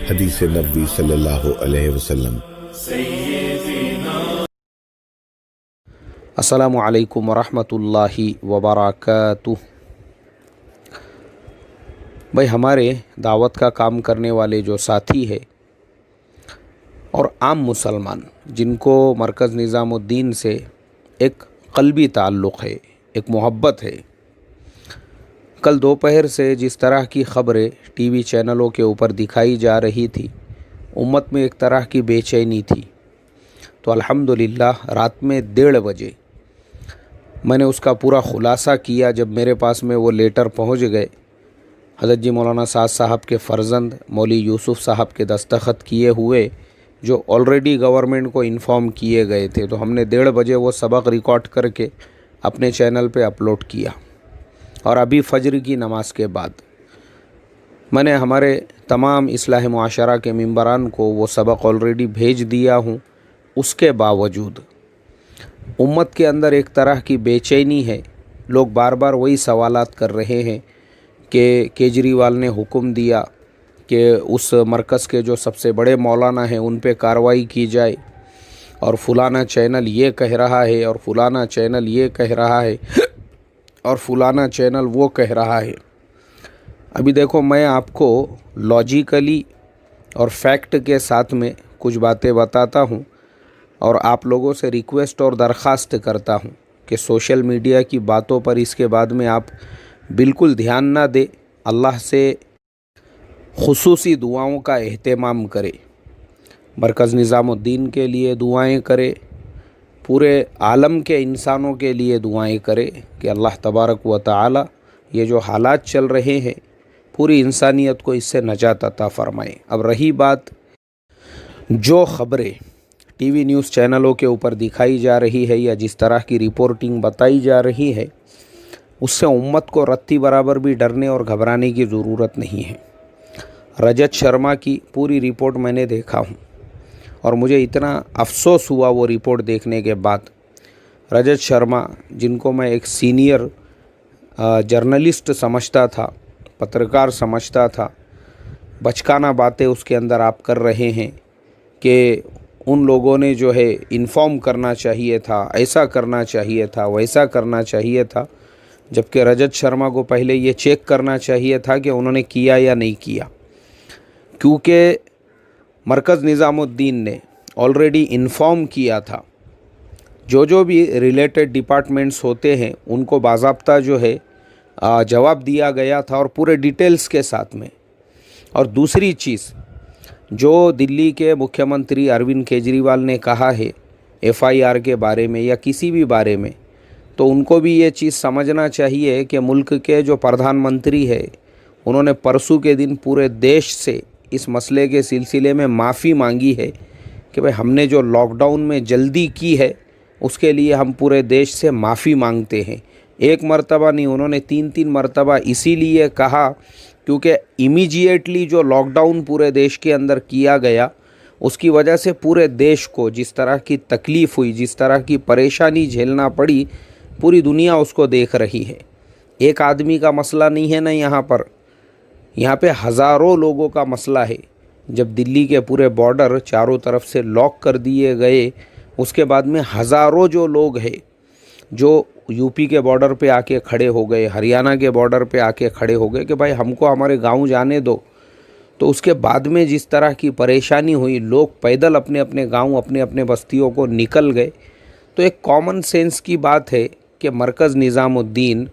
हदीस नबी सल्लल्लाहु अलैहि वसल्लम। अस्सलामु अलैकुम वरहमतुल्लाहि वबरकातुह। भाई, हमारे दावत का काम करने वाले जो साथी है और आम मुसलमान जिनको मरकज़ निज़ामुद्दीन से एक क़ल्बी ताल्लुक़ है, एक मोहब्बत है, कल दोपहर से जिस तरह की ख़बरें टीवी चैनलों के ऊपर दिखाई जा रही थी, उम्मत में एक तरह की बेचैनी थी। तो अल्हम्दुलिल्लाह रात में 1:30 बजे मैंने उसका पूरा ख़ुलासा किया। जब मेरे पास में वो लेटर पहुंच गए, हज़रत जी मौलाना साद साहब के फ़र्जंद मौली यूसुफ़ साहब के दस्तखत किए हुए, जो ऑलरेडी गवर्नमेंट को इन्फॉर्म किए गए थे, तो हमने 1:30 बजे वो सबक रिकॉर्ड करके अपने चैनल पे अपलोड किया। और अभी फ़जर की नमाज के बाद मैंने हमारे तमाम इस्लाह मुआशरा के मेंबरान को वो सबक ऑलरेडी भेज दिया हूँ। उसके बावजूद उम्मत के अंदर एक तरह की बेचैनी है। लोग बार बार वही सवालात कर रहे हैं कि केजरीवाल ने हुक्म दिया कि उस मरकज़ के जो सबसे बड़े मौलाना हैं उन पे कार्रवाई की जाए, और फलाना चैनल ये कह रहा है, और फलाना चैनल ये कह रहा है, और फलाना चैनल वो कह रहा है। अभी देखो, मैं आपको लॉजिकली और फैक्ट के साथ में कुछ बातें बताता हूँ, और आप लोगों से रिक्वेस्ट और दरख्वास्त करता हूँ कि सोशल मीडिया की बातों पर इसके बाद में आप बिल्कुल ध्यान ना दें। अल्लाह से खुसूसी दुआओं का एहतमाम करें, मरकज़ निज़ामुद्दीन के लिए दुआएं करें, पूरे आलम के इंसानों के लिए दुआएं करें कि अल्लाह तबारक व तआला ये जो हालात चल रहे हैं, पूरी इंसानियत को इससे नजात अता फ़रमाए। अब रही बात जो ख़बरें टीवी न्यूज़ चैनलों के ऊपर दिखाई जा रही है या जिस तरह की रिपोर्टिंग बताई जा रही है, उससे उम्मत को रत्ती बराबर भी डरने और घबराने की ज़रूरत नहीं है। रजत शर्मा की पूरी रिपोर्ट मैंने देखा हूँ, और मुझे इतना अफसोस हुआ वो रिपोर्ट देखने के बाद। रजत शर्मा, जिनको मैं एक सीनियर जर्नलिस्ट समझता था, पत्रकार समझता था, बचकाना बातें उसके अंदर आप कर रहे हैं कि उन लोगों ने जो है इन्फॉर्म करना चाहिए था, ऐसा करना चाहिए था, वैसा करना चाहिए था, जबकि रजत शर्मा को पहले ये चेक करना चाहिए था कि उन्होंने किया या नहीं किया। क्योंकि मरकज़ निज़ामुद्दीन ने ऑलरेडी इन्फॉर्म किया था, जो भी रिलेटेड डिपार्टमेंट्स होते हैं उनको बाज़ाब्ता जो है जवाब दिया गया था, और पूरे डिटेल्स के साथ में। और दूसरी चीज़, जो दिल्ली के मुख्यमंत्री अरविंद केजरीवाल ने कहा है FIR के बारे में या किसी भी बारे में, तो उनको भी ये चीज़ समझना चाहिए कि मुल्क के जो प्रधानमंत्री है, उन्होंने परसों के दिन पूरे देश से इस मसले के सिलसिले में माफ़ी मांगी है कि भाई, हमने जो लॉकडाउन में जल्दी की है उसके लिए हम पूरे देश से माफ़ी मांगते हैं। एक मरतबा नहीं, उन्होंने 3-3 मरतबा इसीलिए कहा क्योंकि इमीडिएटली जो लॉकडाउन पूरे देश के अंदर किया गया, उसकी वजह से पूरे देश को जिस तरह की तकलीफ़ हुई, जिस तरह की परेशानी झेलना पड़ी, पूरी दुनिया उसको देख रही है। एक आदमी का मसला नहीं है ना यहाँ पे हज़ारों लोगों का मसला है। जब दिल्ली के पूरे बॉर्डर चारों तरफ से लॉक कर दिए गए, उसके बाद में हज़ारों जो लोग हैं जो यूपी के बॉर्डर पे आके खड़े हो गए, हरियाणा के बॉर्डर पे आके खड़े हो गए कि भाई हमको हमारे गांव जाने दो। तो उसके बाद में जिस तरह की परेशानी हुई, लोग पैदल अपने अपने गांव, अपने अपने बस्तियों को निकल गए। तो एक कॉमन सेंस की बात है कि मरकज़ निज़ामुद्दीन,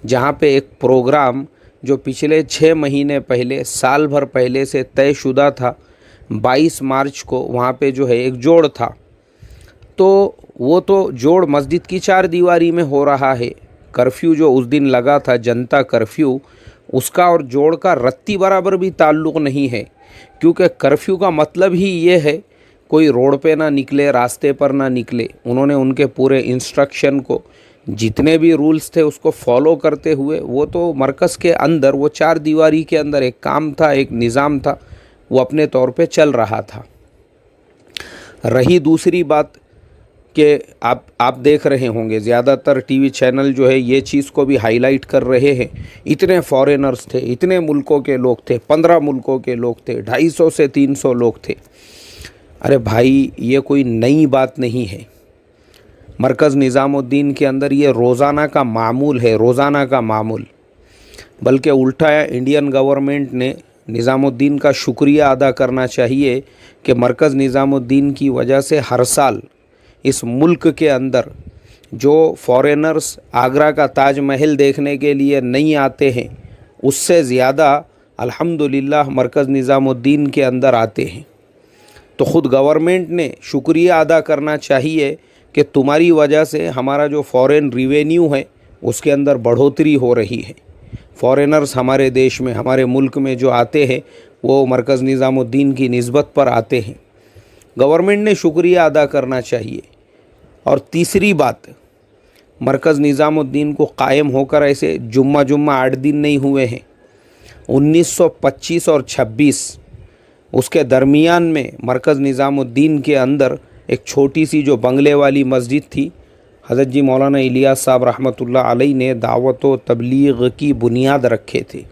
जहां पे एक प्रोग्राम जो पिछले 6 महीने पहले, साल भर पहले से तयशुदा था, 22 मार्च को वहाँ पे जो है एक जोड़ था, तो वो तो जोड़ मस्जिद की 4 दीवारी में हो रहा है। कर्फ्यू जो उस दिन लगा था, जनता कर्फ्यू, उसका और जोड़ का रत्ती बराबर भी ताल्लुक़ नहीं है। क्योंकि कर्फ्यू का मतलब ही ये है कोई रोड पे ना निकले, रास्ते पर ना निकले। उन्होंने उनके पूरे इंस्ट्रक्शन को, जितने भी रूल्स थे उसको फॉलो करते हुए, वो तो मरकज़ के अंदर, वो 4 दीवारी के अंदर एक काम था, एक निज़ाम था, वो अपने तौर पे चल रहा था। रही दूसरी बात कि आप देख रहे होंगे ज़्यादातर टीवी चैनल जो है ये चीज़ को भी हाईलाइट कर रहे हैं। इतने फॉरेनर्स थे, इतने मुल्कों के लोग थे, 15 मुल्कों के लोग थे, 250 से 300 लोग थे। अरे भाई, ये कोई नई बात नहीं है। मरकज़ निज़ामुद्दीन के अंदर ये रोज़ाना का मामूल है, रोज़ाना का मामूल। बल्कि उल्टा इंडियन गवर्नमेंट ने निज़ामुद्दीन का शुक्रिया अदा करना चाहिए कि मरकज़ निज़ामुद्दीन की वजह से हर साल इस मुल्क के अंदर जो फॉरेनर्स आगरा का ताज महल देखने के लिए नहीं आते हैं, उससे ज़्यादा अल्हम्दुलिल्लाह मरकज़ निज़ामुद्दीन के अंदर आते हैं। तो ख़ुद गवर्नमेंट ने शुक्रिया अदा करना चाहिए कि तुम्हारी वजह से हमारा जो फ़ॉरेन रिवेन्यू है उसके अंदर बढ़ोतरी हो रही है। फॉरेनर्स हमारे देश में, हमारे मुल्क में जो आते हैं वो मरकज़ निज़ामुद्दीन की निस्बत पर आते हैं। गवर्नमेंट ने शुक्रिया अदा करना चाहिए। और तीसरी बात, मरकज़ निज़ामुद्दीन को कायम होकर ऐसे जुम्मा 8 दिन नहीं हुए हैं। 1925 और 26 उसके दरमियान में मरकज़ निज़ामुद्दीन के अंदर एक छोटी सी जो बंगले वाली मस्जिद थी, हज़रत जी मौलाना इलियास साहब रहमतुल्लाह अलैह ने दावत व तबलीग की बुनियाद रखे थे।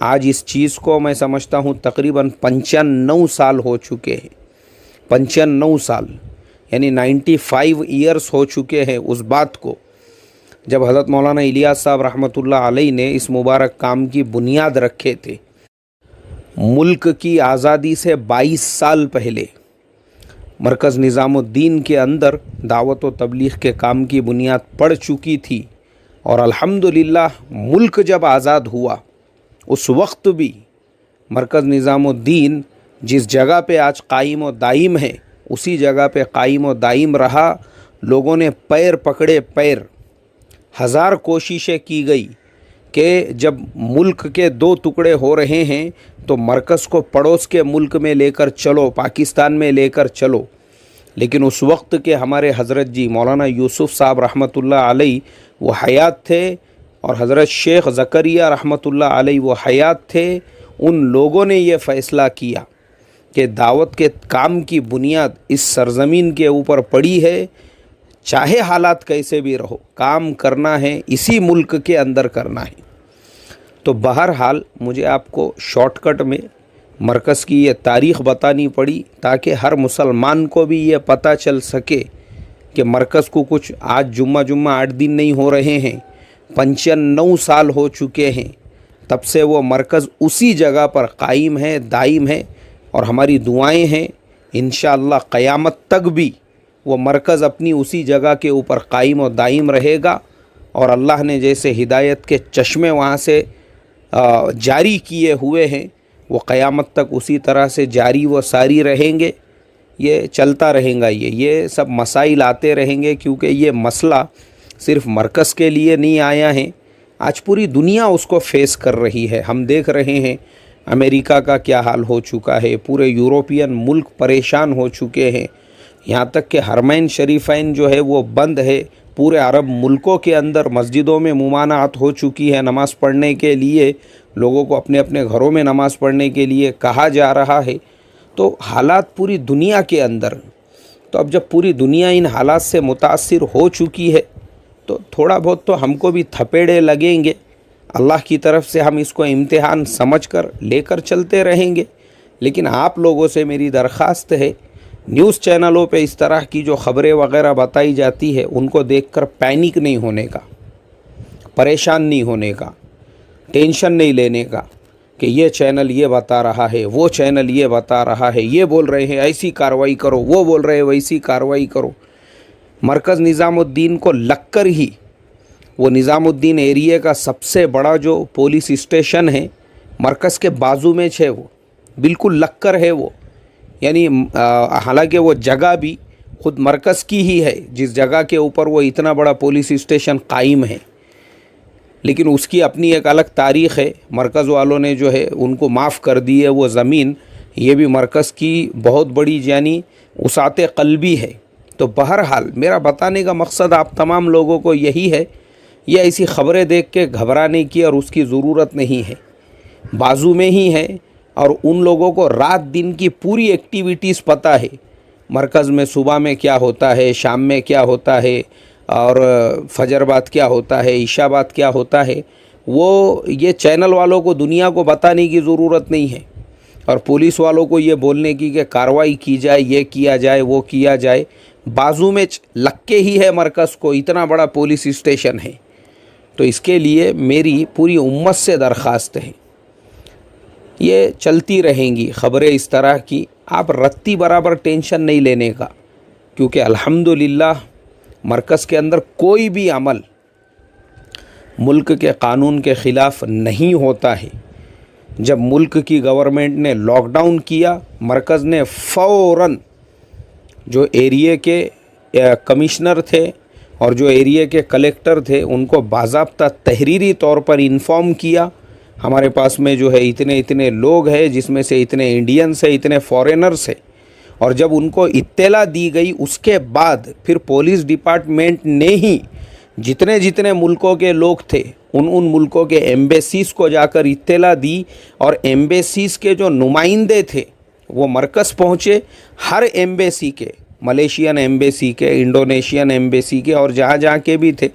आज इस चीज़ को मैं समझता हूँ तकरीबन 95 साल हो चुके हैं। 95 साल यानी 95 ईयर्स हो चुके हैं उस बात को, जब हज़रत मौलाना इलियास साहब रहमतुल्लाह अलैह ने इस मुबारक काम की बुनियाद रखे थे। मुल्क की आज़ादी से 22 साल पहले मरकज़ निज़ामुद्दीन के अंदर दावत व तबलीग के काम की बुनियाद पड़ चुकी थी। और अल्हम्दुलिल्लाह मुल्क जब आज़ाद हुआ उस वक्त भी मरकज़ निज़ामुद्दीन जिस जगह पे आज कायम व दायम है उसी जगह पे कायम व दायम रहा। लोगों ने पैर पकड़े पैर, हज़ार कोशिशें की गई कि जब मुल्क के 2 टुकड़े हो रहे हैं तो मरकज़ को पड़ोस के मुल्क में लेकर चलो, पाकिस्तान में लेकर चलो। लेकिन उस वक्त के हमारे हज़रत जी मौलाना यूसुफ़ साहब रहमतुल्लाह अलैह वो हयात थे और हज़रत शेख ज़करिया रहमतुल्लाह अलैह वो हयात थे। उन लोगों ने ये फ़ैसला किया कि दावत के काम की बुनियाद इस सरज़मीन के ऊपर पड़ी है, चाहे हालात कैसे भी रहो, काम करना है, इसी मुल्क के अंदर करना है। तो बहरहाल मुझे आपको शॉर्टकट में मरकज़ की ये तारीख़ बतानी पड़ी ताकि हर मुसलमान को भी ये पता चल सके कि मरकज़ को कुछ आज जुम्मा 8 दिन नहीं हो रहे हैं, 95 साल हो चुके हैं। तब से वो मरकज़ उसी जगह पर कायम है, दायम है। और हमारी दुआएं हैं इंशाअल्लाह क़यामत तक भी वो मरकज़ अपनी उसी जगह के ऊपर कायम और दायम रहेगा। और अल्लाह ने जैसे हिदायत के चश्मे वहाँ से जारी किए हुए हैं वो क़यामत तक उसी तरह से जारी व सारी रहेंगे। ये चलता रहेगा, ये सब मसाइल आते रहेंगे, क्योंकि ये मसला सिर्फ़ मरकज़ के लिए नहीं आया है, आज पूरी दुनिया उसको फेस कर रही है। हम देख रहे हैं अमेरिका का क्या हाल हो चुका है, पूरे यूरोपियन मुल्क परेशान हो चुके हैं। यहाँ तक कि हरमैन शरीफैन जो है वो बंद है। पूरे अरब मुल्कों के अंदर मस्जिदों में मुमानात हो चुकी है नमाज़ पढ़ने के लिए, लोगों को अपने अपने घरों में नमाज़ पढ़ने के लिए कहा जा रहा है। तो हालात पूरी दुनिया के अंदर, तो अब जब पूरी दुनिया इन हालात से मुतासिर हो चुकी है तो थोड़ा बहुत तो हमको भी थपेड़े लगेंगे। अल्लाह की तरफ से हम इसको इम्तिहान समझकर लेकर चलते रहेंगे। लेकिन आप लोगों से मेरी दरख्वास्त है, न्यूज़ चैनलों पे इस तरह की जो ख़बरें वगैरह बताई जाती है उनको देखकर पैनिक नहीं होने का, परेशान नहीं होने का, टेंशन नहीं लेने का कि ये चैनल ये बता रहा है, वो चैनल ये बता रहा है, ये बोल रहे हैं ऐसी कार्रवाई करो, वो बोल रहे हैं वैसी कार्रवाई करो। मरकज़ निज़ामुद्दीन को लगकर ही वो निज़ामुद्दीन एरिया का सबसे बड़ा जो पुलिस स्टेशन है मरकज़ के बाजू में है, वो बिल्कुल लगकर है वो। यानी हालांकि वो जगह भी ख़ुद मरकज़ की ही है जिस जगह के ऊपर वो इतना बड़ा पुलिस स्टेशन कायम है, लेकिन उसकी अपनी एक अलग तारीख़ है। मरकज़ वालों ने जो है उनको माफ़ कर दी है वो ज़मीन। ये भी मरकज़ की बहुत बड़ी यानी उसाते क़ल्बी है। तो बहरहाल मेरा बताने का मकसद आप तमाम लोगों को यही है, ये ऐसी ख़बरें देख के घबराने की और उसकी ज़रूरत नहीं है, बाजू में ही है। और उन लोगों को रात दिन की पूरी एक्टिविटीज़ पता है। मरकज़ में सुबह में क्या होता है, शाम में क्या होता है, और फजर बाद क्या होता है, ईशा बाद क्या होता है, वो ये चैनल वालों को दुनिया को बताने की ज़रूरत नहीं है। और पुलिस वालों को ये बोलने की कि कार्रवाई की जाए, ये किया जाए, वो किया जाए। बाजू में लग के ही है मरकज़ को, इतना बड़ा पुलिस स्टेशन है। तो इसके लिए मेरी पूरी उम्मत से दरख्वास्त है, ये चलती रहेंगी ख़बरें इस तरह की, आप रत्ती बराबर टेंशन नहीं लेने का, क्योंकि अल्हम्दुलिल्लाह मरकज़ के अंदर कोई भी अमल मुल्क के कानून के ख़िलाफ़ नहीं होता है। जब मुल्क की गवर्नमेंट ने लॉकडाउन किया, मरकज़ ने फ़ौरन जो एरिया के कमिश्नर थे और जो एरिया के कलेक्टर थे उनको बाज़ाब्ता तहरीरी तौर पर इन्फॉर्म किया, हमारे पास में जो है इतने इतने लोग हैं, जिसमें से इतने इंडियंस हैं, इतने फॉरेनर्स हैं। और जब उनको इत्तला दी गई, उसके बाद फिर पुलिस डिपार्टमेंट ने ही जितने जितने मुल्कों के लोग थे उन मुल्कों के एम्बेसीज़ को जाकर इत्तला दी, और एम्बेसीज़ के जो नुमाइंदे थे वो मरकज़ पहुँचे। हर एम्बेसी के, मलेशियन एम्बेसी के, इंडोनेशियन एम्बेसी के, और जहाँ जहाँ के भी थे,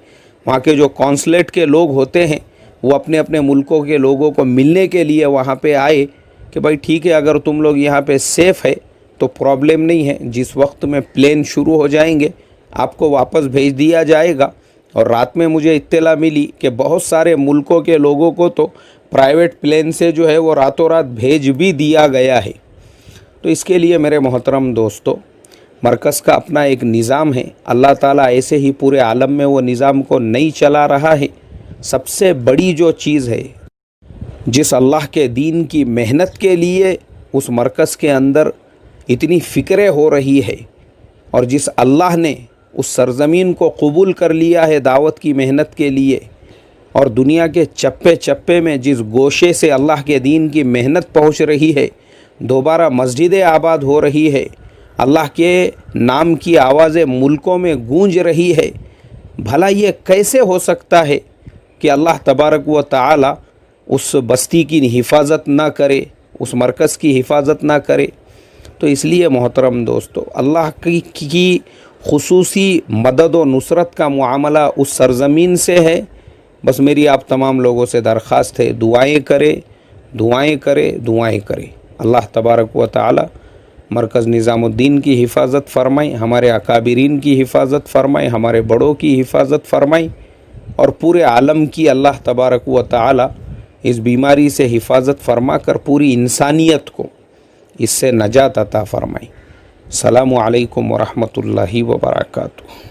वहाँ के जो कॉन्सुलेट के लोग होते हैं वो अपने अपने मुल्कों के लोगों को मिलने के लिए वहाँ पे आए कि भाई ठीक है, अगर तुम लोग यहाँ पे सेफ़ है तो प्रॉब्लम नहीं है, जिस वक्त में प्लेन शुरू हो जाएंगे आपको वापस भेज दिया जाएगा। और रात में मुझे इत्तला मिली कि बहुत सारे मुल्कों के लोगों को तो प्राइवेट प्लेन से जो है वो रातों रात भेज भी दिया गया है। तो इसके लिए मेरे मोहतरम दोस्तों, मरकज़ का अपना एक निज़ाम है, अल्लाह ताला ऐसे ही पूरे आलम में वो निज़ाम को नहीं चला रहा है। सबसे बड़ी जो चीज़ है, जिस अल्लाह के दीन की मेहनत के लिए उस मरकज़ के अंदर इतनी फ़िक्रें हो रही है, और जिस अल्लाह ने उस सरज़मीन को कबूल कर लिया है दावत की मेहनत के लिए, और दुनिया के चप्पे चप्पे में जिस गोशे से अल्लाह के दीन की मेहनत पहुँच रही है, दोबारा मस्जिदें आबाद हो रही है, अल्लाह के नाम की आवाज़ें मुल्कों में गूंज रही है, भला ये कैसे हो सकता है कि अल्लाह तबारक व तआला उस बस्ती की हिफाजत ना करे, उस मरकज़ की हिफाजत ना करे। तो इसलिए मोहतरम दोस्तों, अल्लाह की खुसूसी मदद व नुसरत का मुआमला उस सरज़मीन से है। बस मेरी आप तमाम लोगों से दरख्वास्त है, दुआएँ करें, दुआएँ करें, दुआएँ करें। अल्लाह तबारक व तआला मरकज़ निज़ामुद्दीन की हिफाजत फ़रमाए, हमारे अकाबिरीन की हिफाजत फ़रमाए, हमारे बड़ों की हिफाजत फ़रमाए, और पूरे आलम की अल्लाह तबारक व तआला इस बीमारी से हिफाजत फ़रमा कर पूरी इंसानियत को इससे नजात अता फ़रमाए। अस्सलामु अलैकुम व रहमतुल्लाहि व बरकातुहू।